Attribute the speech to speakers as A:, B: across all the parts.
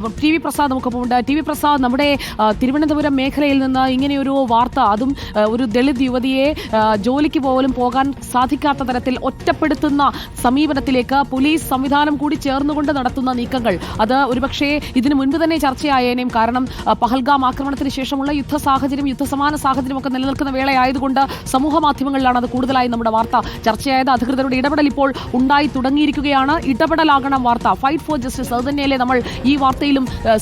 A: TV Prasad നമുക്കൊപ്പം ഉണ്ട്. TV Prasad, നമ്മുടെ തിരുവനന്തപുരം മേഖലയിൽ നിന്ന് ഇങ്ങനെയൊരു വാർത്ത, അതും ഒരു ദളിത് യുവതിയെ ജോലിക്ക് പോലും പോകാൻ സാധിക്കാത്ത തരത്തിൽ ഒറ്റപ്പെടുത്തുന്ന സമീപനത്തിലേക്ക് പോലീസ് സംവിധാനം കൂടി ചേർന്നുകൊണ്ട് നടത്തുന്ന നീക്കങ്ങൾ, അത് ഒരുപക്ഷെ ഇതിനു മുൻപ് തന്നെ ചർച്ചയായേനേയും. കാരണം പഹൽഗാം ആക്രമണത്തിന് ശേഷമുള്ള യുദ്ധ സാഹചര്യം, യുദ്ധസമാന സാഹചര്യമൊക്കെ നിലനിൽക്കുന്ന വേളയായതുകൊണ്ട് സമൂഹ മാധ്യമങ്ങളിലാണ് അത് കൂടുതലായി നമ്മുടെ വാർത്ത ചർച്ചയായത്. അധികൃതരുടെ ഇടപെടൽ ഇപ്പോൾ ഉണ്ടായി തുടങ്ങിയിരിക്കുകയാണ്. ഇടപെടലാകണം വാർത്ത. ഫൈറ്റ് ഫോർ ജസ്റ്റിസ്, അത് തന്നെയല്ലേ നമ്മൾ ഈ വാർത്തയിലും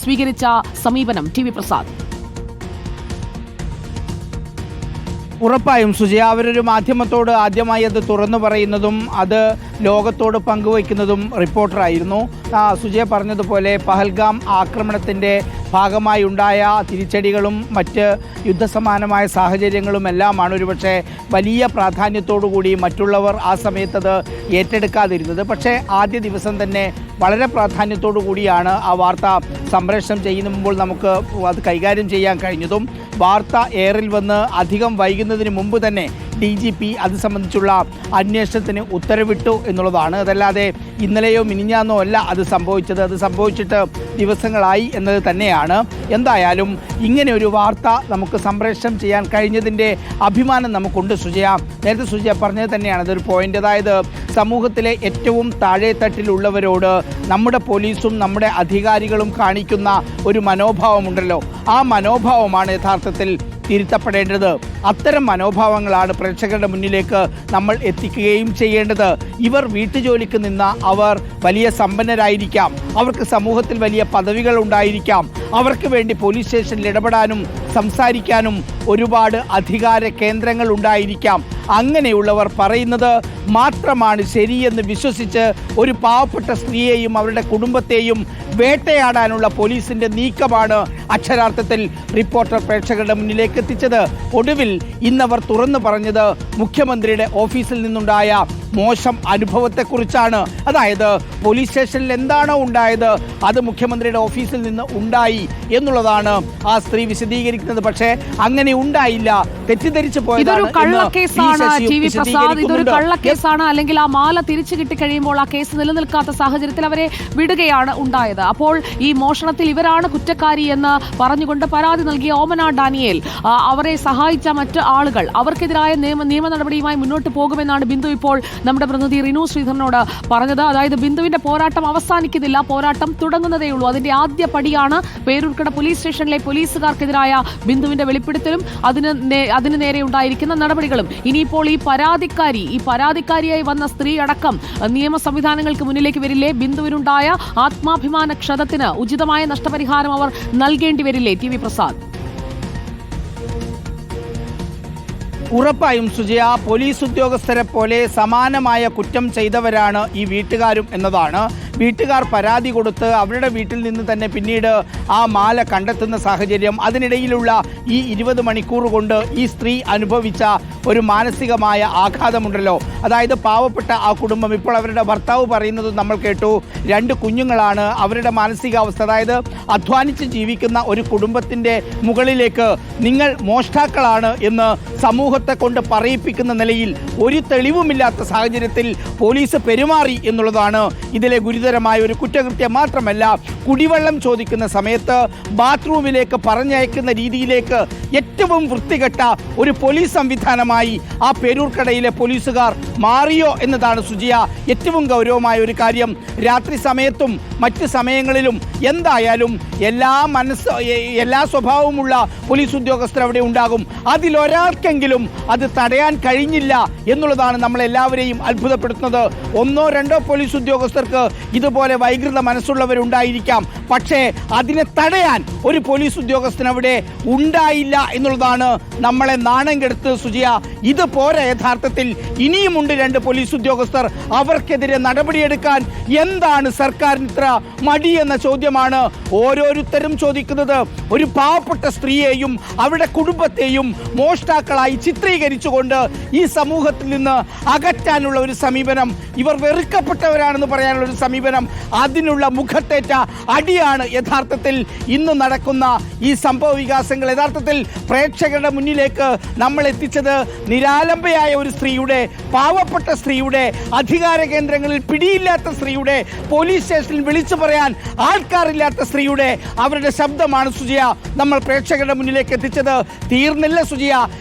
A: സ്വീകരിച്ച സമീപനം? TV പ്രസാദ്.
B: ഉറപ്പായും സുജയ, അവരൊരു മാധ്യമത്തോട് ആദ്യമായി അത് തുറന്നു പറയുന്നതും അത് ലോകത്തോട് പങ്കുവയ്ക്കുന്നതും റിപ്പോർട്ടറായിരുന്നു. സുജയ പറഞ്ഞതുപോലെ പഹൽഗാം ആക്രമണത്തിൻ്റെ ഭാഗമായി ഉണ്ടായ തിരിച്ചടികളും മറ്റ് യുദ്ധസമാനമായ സാഹചര്യങ്ങളും എല്ലാമാണ് ഒരുപക്ഷെ വലിയ പ്രാധാന്യത്തോടുകൂടി മറ്റുള്ളവർ ആ സമയത്തത് ഏറ്റെടുക്കാതിരുന്നത്. പക്ഷേ ആദ്യ ദിവസം തന്നെ വളരെ പ്രാധാന്യത്തോടു കൂടിയാണ് ആ വാർത്ത സംപ്രേഷണം ചെയ്യുന്ന മുമ്പോൾ നമുക്ക് അത് കൈകാര്യം ചെയ്യാൻ കഴിഞ്ഞതും. വാർത്ത എയറിൽ വന്ന് അധികം വൈകുന്നതിന് മുമ്പ് തന്നെ DGP അത് സംബന്ധിച്ചുള്ള അന്വേഷണത്തിന് ഉത്തരവിട്ടു എന്നുള്ളതാണ്. അതല്ലാതെ ഇന്നലെയോ മിനിഞ്ഞാന്നോ അല്ല അത് സംഭവിച്ചത്. അത് സംഭവിച്ചിട്ട് ദിവസങ്ങളായി എന്നത് തന്നെയാണ്. എന്തായാലും ഇങ്ങനെ ഒരു വാർത്ത നമുക്ക് സംപ്രേഷണം ചെയ്യാൻ കഴിഞ്ഞതിൻ്റെ അഭിമാനം നമുക്കുണ്ട് സുജയ. നേരത്തെ സുജയ പറഞ്ഞത് തന്നെയാണ് അതൊരു പോയിന്റ്. അതായത് സമൂഹത്തിലെ ഏറ്റവും താഴെത്തട്ടിലുള്ളവരോട് നമ്മുടെ പോലീസും നമ്മുടെ അധികാരികളും കാണിക്കുന്ന ഒരു മനോഭാവമുണ്ടല്ലോ, ആ മനോഭാവമാണ് യഥാർത്ഥത്തിൽ തിരുത്തപ്പെടേണ്ടത്. അത്തരം മനോഭാവങ്ങളാണ് പ്രേക്ഷകരുടെ മുന്നിലേക്ക് നമ്മൾ എത്തിക്കുകയും ചെയ്യേണ്ടത്. ഇവർ വീട്ടുജോലിക്ക് നിന്ന അവർ വലിയ സമ്പന്നരായിരിക്കാം, അവർക്ക് സമൂഹത്തിൽ വലിയ പദവികൾ ഉണ്ടായിരിക്കാം, അവർക്ക് വേണ്ടി പോലീസ് സ്റ്റേഷനിൽ ഇടപെടാനും സംസാരിക്കാനും ഒരുപാട് അധികാര കേന്ദ്രങ്ങൾ ഉണ്ടായിരിക്കാം. അങ്ങനെയുള്ളവർ പറയുന്നത് മാത്രമാണ് ശരിയെന്ന് വിശ്വസിച്ച് ഒരു പാവപ്പെട്ട സ്ത്രീയെയും അവരുടെ കുടുംബത്തെയും വേട്ടയാടാനുള്ള പോലീസിന്റെ നീക്കമാണ് അക്ഷരാർത്ഥത്തിൽ റിപ്പോർട്ടർ പ്രേക്ഷകരുടെ മുന്നിലേക്ക് എത്തിച്ചത്. ഒടുവിൽ ഇന്നവർ തുറന്നു പറഞ്ഞത് മുഖ്യമന്ത്രിയുടെ ഓഫീസിൽ നിന്നുണ്ടായ മോശം അനുഭവത്തെക്കുറിച്ചാണ്. അതായത് പോലീസ് സ്റ്റേഷനിൽ എന്താണോ ഉണ്ടായത് അത് മുഖ്യമന്ത്രിയുടെ ഓഫീസിൽ നിന്ന് ഉണ്ടായി എന്നുള്ളതാണ് ആ സ്ത്രീ വിശദീകരിക്കുന്നത്. പക്ഷേ അങ്ങനെ ഉണ്ടായില്ല, തെറ്റിദ്ധരിച്ചു പോയതാണ്.
A: ഇതൊരു കള്ളക്കേസാണ്, അല്ലെങ്കിൽ ആ മാല തിരിച്ചു കിട്ടിക്കഴിയുമ്പോൾ ആ കേസ് നിലനിൽക്കാത്ത സാഹചര്യത്തിൽ അവരെ വിടുകയാണ് ഉണ്ടായത്. അപ്പോൾ ഈ മോഷണത്തിൽ ഇവരാണ് കുറ്റക്കാരി എന്ന് പറഞ്ഞുകൊണ്ട് പരാതി നൽകിയ ഓമന ഡാനിയേൽ, അവരെ സഹായിച്ച മറ്റ് ആളുകൾ, അവർക്കെതിരായ നിയമ നടപടിയുമായി മുന്നോട്ട് പോകുമെന്നാണ് ബിന്ദു ഇപ്പോൾ നമ്മുടെ പ്രതിനിധി റിനു ശ്രീധരനോട് പറഞ്ഞത്. അതായത് ബിന്ദുവിന്റെ പോരാട്ടം അവസാനിക്കുന്നില്ല, പോരാട്ടം തുടങ്ങുന്നതേ ഉള്ളൂ. അതിന്റെ ആദ്യ പടിയാണ് പേരൂർക്കട പോലീസ് സ്റ്റേഷനിലെ പോലീസുകാർക്കെതിരായ ബിന്ദുവിന്റെ വെളിപ്പെടുത്തലും അതിന് നേരെ ഉണ്ടായിരിക്കുന്ന നടപടികളും. ഇനിയിപ്പോൾ ഈ പരാതിക്കാരിയായി വന്ന സ്ത്രീ അടക്കം നിയമ സംവിധാനങ്ങൾക്ക് മുന്നിലേക്ക് വരില്ലേ? ബിന്ദുവിനുണ്ടായ ആത്മാഭിമാന ക്ഷതത്തിന് ഉചിതമായ നഷ്ടപരിഹാരം അവർ നൽകേണ്ടി വരില്ലേ? TV പ്രസാദ്.
B: ഉറപ്പായും സുജയ, പോലീസ് ഉദ്യോഗസ്ഥരെ പോലെ സമാനമായ കുറ്റം ചെയ്തവരാണ് ഈ വീട്ടുകാരും എന്നതാണ്. വീട്ടുകാർ പരാതി കൊടുത്ത് അവരുടെ വീട്ടിൽ നിന്ന് തന്നെ പിന്നീട് ആ മാല കണ്ടെത്തുന്ന സാഹചര്യം, അതിനിടയിലുള്ള ഈ 20 മണിക്കൂർ കൊണ്ട് ഈ സ്ത്രീ അനുഭവിച്ച ഒരു മാനസികമായ ആഘാതമുണ്ടല്ലോ. അതായത് പാവപ്പെട്ട ആ കുടുംബം, ഇപ്പോൾ അവരുടെ ഭർത്താവ് പറയുന്നത് നമ്മൾ കേട്ടു, 2 കുഞ്ഞുങ്ങളാണ്. അവരുടെ മാനസികാവസ്ഥ, അതായത് അധ്വാനിച്ച് ജീവിക്കുന്ന ഒരു കുടുംബത്തിൻ്റെ മുകളിലേക്ക് നിങ്ങൾ മോഷ്ടാക്കളാണ് എന്ന് സമൂഹത്തെ കൊണ്ട് പറയിപ്പിക്കുന്ന നിലയിൽ ഒരു തെളിവുമില്ലാത്ത സാഹചര്യത്തിൽ പോലീസ് പെരുമാറി എന്നുള്ളതാണ് ഇതിലെ ഗുരുതരമായ ഒരു കുറ്റകൃത്യം. മാത്രമല്ല, കുടിവെള്ളം ചോദിക്കുന്ന സമയത്ത് ബാത്റൂമിലേക്ക് പറഞ്ഞയക്കുന്ന രീതിയിലേക്ക് ഏറ്റവും വൃത്തികെട്ട ഒരു പോലീസ് സംവിധാനമായി ആ പേരൂർക്കടയിലെ പോലീസുകാർ മാറിയോ എന്നതാണ് സുജിയ ഏറ്റവും ഗൗരവമായ ഒരു കാര്യം. രാത്രി സമയത്തും മറ്റ് സമയങ്ങളിലും എന്തായാലും എല്ലാ സ്വഭാവമുള്ള പോലീസ് ഉദ്യോഗസ്ഥർ അവിടെ ഉണ്ടാകും. അതിലൊരാൾക്കെങ്കിലും അത് തടയാൻ കഴിഞ്ഞില്ല എന്നുള്ളതാണ് നമ്മളെല്ലാവരെയും അത്ഭുതപ്പെടുത്തുന്നത്. 1-2 പോലീസ് ഉദ്യോഗസ്ഥർക്ക് ഇതുപോലെ വൈകൃത മനസ്സുള്ളവരുണ്ടായിരിക്കാം, പക്ഷേ അതിനെ തടയാൻ ഒരു പോലീസ് ഉദ്യോഗസ്ഥൻ അവിടെ ഉണ്ടായില്ല എന്നുള്ളതാണ് നമ്മളെ നാണം കെടുത്ത് സുജിയ. ഇത് പോരാ, യഥാർത്ഥത്തിൽ ഇനിയുമുണ്ട് 2 പോലീസ് ഉദ്യോഗസ്ഥർ. അവർക്കെതിരെ നടപടിയെടുക്കാൻ എന്താണ് സർക്കാരിന് ഇത്ര മടി എന്ന ചോദ്യമാണ് ഓരോരുത്തരും ചോദിക്കുന്നത്. ഒരു പാവപ്പെട്ട സ്ത്രീയെയും അവരുടെ കുടുംബത്തെയും മോഷ്ടാക്കളായി ചിത്രീകരിച്ചുകൊണ്ട് ഈ സമൂഹത്തിൽ നിന്ന് അകറ്റാനുള്ള ഒരു സമീപനം, ഇവർ വെറുക്കപ്പെട്ടവരാണെന്ന് പറയാനുള്ള ഒരു സമീപനം, അതിനുള്ള മുഖത്തേറ്റ അടി ഇനിയാണ് യഥാർത്ഥത്തിൽ ഇന്ന് നടക്കുന്ന ഈ സംഭവ വികാസങ്ങൾ യഥാർത്ഥത്തിൽ പ്രേക്ഷകരുടെ മുന്നിലേക്ക് നമ്മൾ എത്തിച്ചത് നിരാലംബയായ ഒരു സ്ത്രീയുടെ, പാവപ്പെട്ട സ്ത്രീയുടെ, അധികാര കേന്ദ്രങ്ങളിൽ പിടിയില്ലാത്ത സ്ത്രീയുടെ, പോലീസ് സ്റ്റേഷനിൽ വിളിച്ചു പറയാൻ ആൾക്കാരില്ലാത്ത സ്ത്രീയുടെ അവരുടെ ശബ്ദമാണ് സുജിയ നമ്മൾ പ്രേക്ഷകരുടെ മുന്നിലേക്ക് എത്തിച്ചത്. തീർന്നില്ല സുജിയ.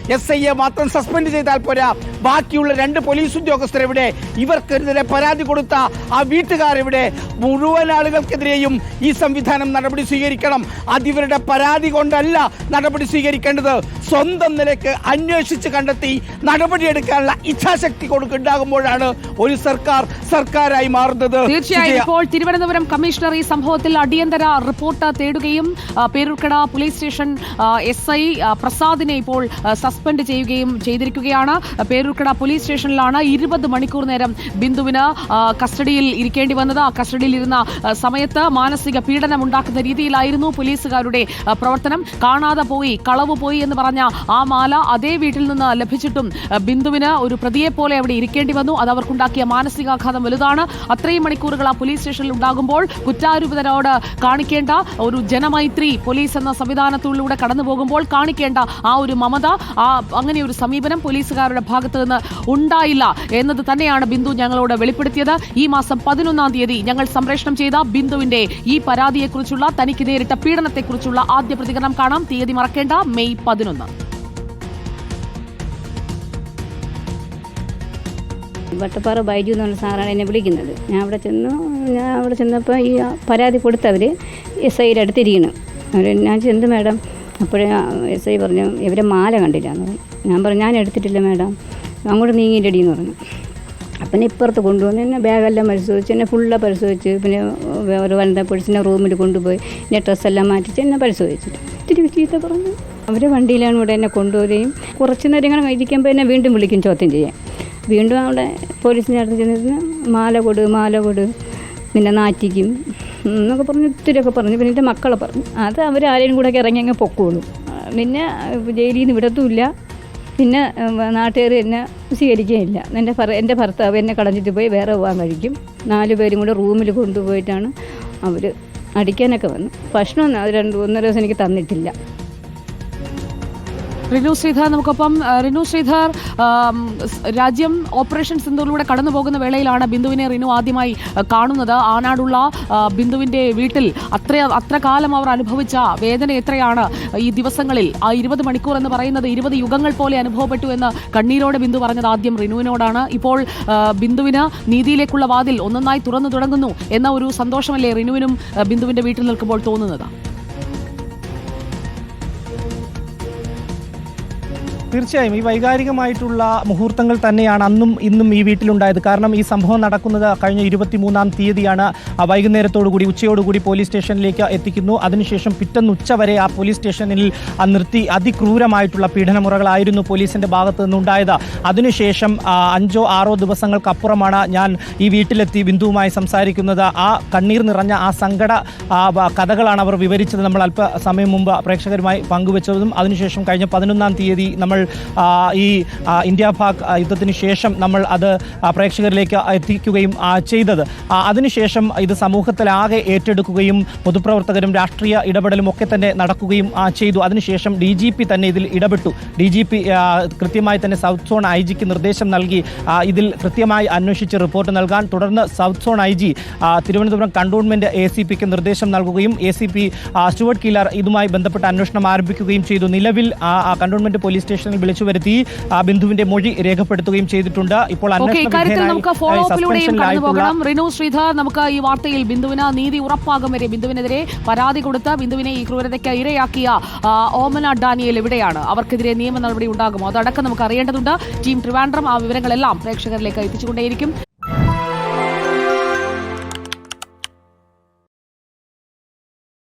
B: SIയെ മാത്രം സസ്പെൻഡ് ചെയ്താൽ പോരാ, ബാക്കിയുള്ള 2 പോലീസ് ഉദ്യോഗസ്ഥരെവിടെ? ഇവർക്കെതിരെ പരാതി കൊടുത്ത ആ വീട്ടുകാരെവിടെ? മുഴുവൻ ആളുകൾക്കെതിരെയും ഈ സംവിധാനം നടപടി സ്വീകരിക്കണം. അതിവരുടെ പരാതി കൊണ്ടല്ല നടപടി സ്വീകരിക്കേണ്ടത്, സ്വന്തം നിലയ്ക്ക് അന്വേഷിച്ച് കണ്ടെത്തി നടപടിയെടുക്കാനുള്ള ഇച്ഛാശക്തി ഉണ്ടാകുമ്പോഴാണ് ഒരു സർക്കാരായി മാറുന്നത്.
A: തീർച്ചയായും ഇപ്പോൾ തിരുവനന്തപുരം കമ്മീഷണർ ഈ സംഭവത്തിൽ അടിയന്തര റിപ്പോർട്ട് തേടുകയും പേരൂർക്കട പോലീസ് സ്റ്റേഷൻ SI പ്രസാദിനെ ഇപ്പോൾ സസ്പെൻഡ് ചെയ്യുകയും ചെയ്തിരിക്കുകയാണ്. പേരൂർക്കട പോലീസ് സ്റ്റേഷനിലാണ് 20 മണിക്കൂർ നേരം ബിന്ദുവിന് കസ്റ്റഡിയിൽ ഇരിക്കേണ്ടി വന്നത്. ആ കസ്റ്റഡിയിൽ ഇരുന്ന സമയത്ത് മാനസിക പീഡനം ഉണ്ടാക്കുന്ന രീതിയിലായിരുന്നു പോലീസുകാരുടെ പ്രവർത്തനം. കാണാതെ പോയി, കളവ് പോയി എന്ന് പറഞ്ഞ ആ മാല അതേ വീട്ടിൽ നിന്ന് ലഭിച്ചിട്ടും ബിന്ദുവിന് ഒരു പ്രതിയെ പോലെ അവിടെ ഇരിക്കേണ്ടി വന്നു. അത് അവർക്കുണ്ടാക്കിയ മാനസികാഘാതം വലുതാണ്. അത്രയും മണിക്കൂറുകൾ ആ പോലീസ് സ്റ്റേഷനിൽ ഉണ്ടാകുമ്പോൾ കുറ്റാരോപിതരോട് കാണിക്കേണ്ട ഒരു ജനമൈത്രി, പോലീസ് എന്ന സംവിധാനത്തിലൂടെ കടന്നു പോകുമ്പോൾ കാണിക്കേണ്ട ആ ഒരു മമത, അങ്ങനെ ഒരു സമീപനം പോലീസുകാരുടെ ഭാഗത്ത് നിന്ന് ഉണ്ടായില്ല എന്നത് തന്നെയാണ് ബിന്ദു ഞങ്ങളോട് വെളിപ്പെടുത്തിയത്. ഈ മാസം 11-ാം തീയതി ഞങ്ങൾ സംപ്രേഷണം ചെയ്ത ബിന്ദുവിന്റെ ഈ പരാതിയെക്കുറിച്ചുള്ള, തനിക്ക് നേരിട്ട പീഡനത്തെക്കുറിച്ചുള്ള ആദ്യ പ്രതികരണം കാണാം. തീയതി മറക്കേണ്ട, മെയ് 11.
C: വട്ടപ്പാറ ബൈജു എന്ന് പറഞ്ഞ സാറാണ് എന്നെ വിളിക്കുന്നത്. ഞാൻ അവിടെ ചെന്നപ്പോൾ ഈ പരാതി കൊടുത്തവർ SIയുടെ അടുത്തിരിക്കണം. ഞാൻ ചെന്ന് മാഡം, അപ്പോഴേ SI പറഞ്ഞു ഇവരെ മാല കണ്ടില്ല എന്ന് പറഞ്ഞു. ഞാൻ പറഞ്ഞു ഞാൻ എടുത്തിട്ടില്ല മാഡം, അങ്ങോട്ട് നീങ്ങിയിട്ടടി എന്ന് പറഞ്ഞു. അപ്പം ഇപ്പുറത്ത് കൊണ്ടുവന്ന് എന്നെ ബാഗെല്ലാം പരിശോധിച്ച്, എന്നെ ഫുള്ള് പരിശോധിച്ച്, പിന്നെ ഒരു വനിതാ പോലീസിൻ്റെ റൂമിൽ കൊണ്ടുപോയി എന്നെ ഡ്രസ്സെല്ലാം മാറ്റിച്ച് എന്നെ പരിശോധിച്ചിട്ട് ഇത്തിരി ചീത്ത പറഞ്ഞു. അവർ വണ്ടിയിലാണ് ഇവിടെ എന്നെ കൊണ്ടുപോവുകയും കുറച്ച് നേരം ഇങ്ങനെ ഇരിക്കുമ്പോൾ എന്നെ വീണ്ടും വിളിക്കും ചോദ്യം ചെയ്യാൻ. വീണ്ടും അവിടെ പോലീസിൻ്റെ അടുത്ത് ചെന്നിരുന്ന് മാല കൊടു നിന്നെ നാറ്റിക്കും എന്നൊക്കെ പറഞ്ഞ് ഒത്തിരിയൊക്കെ പറഞ്ഞു. പിന്നെ എൻ്റെ മക്കളെ പറഞ്ഞു. അത് അവർ ആരെയും കൂടെ ഇറങ്ങി അങ്ങ് പൊക്കോളും. പിന്നെ ജയിലിൽ നിന്ന് വിടത്തുമില്ല. പിന്നെ നാട്ടുകാർ എന്നെ സ്വീകരിക്കുകയില്ല. എൻ്റെ ഭർത്താവ് എന്നെ കളഞ്ഞിട്ട് പോയി വേറെ പോകാൻ കഴിക്കും. 4 പേരും കൂടെ റൂമിൽ കൊണ്ടുപോയിട്ടാണ് അവർ അടിക്കാനൊക്കെ വന്നു. ഭക്ഷണം 1-2 ദിവസം എനിക്ക് തന്നിട്ടില്ല.
A: റിനു ശ്രീധർ നമുക്കൊപ്പം. റിനു ശ്രീധർ, രാജ്യം ഓപ്പറേഷൻ സിന്ദൂറിലൂടെ കടന്നു പോകുന്ന വേളയിലാണ് ബിന്ദുവിനെ റിനു ആദ്യമായി കാണുന്നത്. ആനാടുള്ള ബിന്ദുവിന്റെ വീട്ടിൽ അത്ര കാലം അവർ അനുഭവിച്ച വേദന എത്രയാണ് ഈ ദിവസങ്ങളിൽ. ആ 20 മണിക്കൂർ എന്ന് പറയുന്നത് 20 യുഗങ്ങൾ പോലെ അനുഭവപ്പെട്ടു എന്ന് കണ്ണീരോടെ ബിന്ദു പറഞ്ഞത് ആദ്യം റിനുവിനോടാണ്. ഇപ്പോൾ ബിന്ദുവിന് നീതിയിലേക്കുള്ള വാതിൽ ഒന്നൊന്നായി തുറന്നു തുടങ്ങുന്നു എന്ന ഒരു സന്തോഷമല്ലേ റിനുവിനും ബിന്ദുവിന്റെ വീട്ടിൽ നിൽക്കുമ്പോൾ തോന്നുന്നത്?
D: തീർച്ചയായും ഈ വൈകാരികമായിട്ടുള്ള മുഹൂർത്തങ്ങൾ തന്നെയാണ് അന്നും ഇന്നും ഈ വീട്ടിലുണ്ടായത്. കാരണം ഈ സംഭവം നടക്കുന്നത് കഴിഞ്ഞ 23-ാം തീയതിയാണ്. വൈകുന്നേരത്തോടുകൂടി, ഉച്ചയോടുകൂടി പോലീസ് സ്റ്റേഷനിലേക്ക് എത്തിക്കുന്നു. അതിനുശേഷം പിറ്റേന്ന് ഉച്ചവരെ ആ പോലീസ് സ്റ്റേഷനിൽ നിർത്തി അതിക്രൂരമായിട്ടുള്ള പീഡനമുറകളായിരുന്നു പോലീസിൻ്റെ ഭാഗത്തു നിന്നുണ്ടായത്. അതിനുശേഷം 5-6 ദിവസങ്ങൾക്കപ്പുറമാണ് ഞാൻ ഈ വീട്ടിലെത്തി ബിന്ദുവുമായി സംസാരിക്കുന്നത്. ആ കണ്ണീർ നിറഞ്ഞ ആ സങ്കട കഥകളാണ് അവർ വിവരിച്ചത്. നമ്മൾ അല്പസമയം മുമ്പ് പ്രേക്ഷകരുമായി പങ്കുവച്ചതും. അതിനുശേഷം കഴിഞ്ഞ 11-ാം തീയതി നമ്മൾ ഈ ഇന്ത്യ പാക് യുദ്ധത്തിന് ശേഷം നമ്മൾ അത് പ്രേക്ഷകരിലേക്ക് എത്തിക്കുകയും ചെയ്തത്. അതിനുശേഷം ഇത് സമൂഹത്തിലാകെ ഏറ്റെടുക്കുകയും പൊതുപ്രവർത്തകരും രാഷ്ട്രീയ ഇടപെടലും ഒക്കെ തന്നെ നടക്കുകയും ചെയ്തു. അതിനുശേഷം DGP തന്നെ ഇതിൽ ഇടപെട്ടു. DGP കൃത്യമായി തന്നെ സൗത്ത് സോൺ IG നിർദ്ദേശം നൽകി ഇതിൽ കൃത്യമായി അന്വേഷിച്ച് റിപ്പോർട്ട് നൽകാൻ. തുടർന്ന് south zone IG Thiruvananthapuram cantonment ACPക്ക് നിർദ്ദേശം നൽകുകയും ACP സ്റ്റുവർട്ട് കീലർ ഇതുമായി ബന്ധപ്പെട്ട അന്വേഷണം ആരംഭിക്കുകയും ചെയ്തു. നിലവിൽ കണ്ടോൺമെന്റ് പോലീസ് സ്റ്റേഷനിൽ വിളിച്ചു വരുത്തി ബിന്ദുവിന്റെ മൊഴി രേഖപ്പെടുത്തുകയും ചെയ്തിട്ടുണ്ട്. ഇപ്പോൾ
A: നമുക്ക് ഫോളോ അപ്പിലൂടെയും കടന്നു പോകണം. റിനു ശ്രീധർ, നമുക്ക് ഈ വാർത്തയിൽ ബിന്ദുവിന് നീതി ഉറപ്പാകും വരെ ബിന്ദുവിനെതിരെ പരാതി കൊടുത്ത് ബിന്ദുവിനെ ഈ ക്രൂരതയ്ക്ക് ഇരയാക്കിയ ഓമന ഡാനിയേൽ എവിടെയാണ്? അവർക്കെതിരെ നിയമ നടപടി ഉണ്ടാകുമോ? അതടക്കം നമുക്ക് അറിയേണ്ടതുണ്ട്. ടീം ട്രിവാൻഡ്രം ആ വിവരങ്ങളെല്ലാം പ്രേക്ഷകരിലേക്ക് എത്തിച്ചുകൊണ്ടേയിരിക്കും.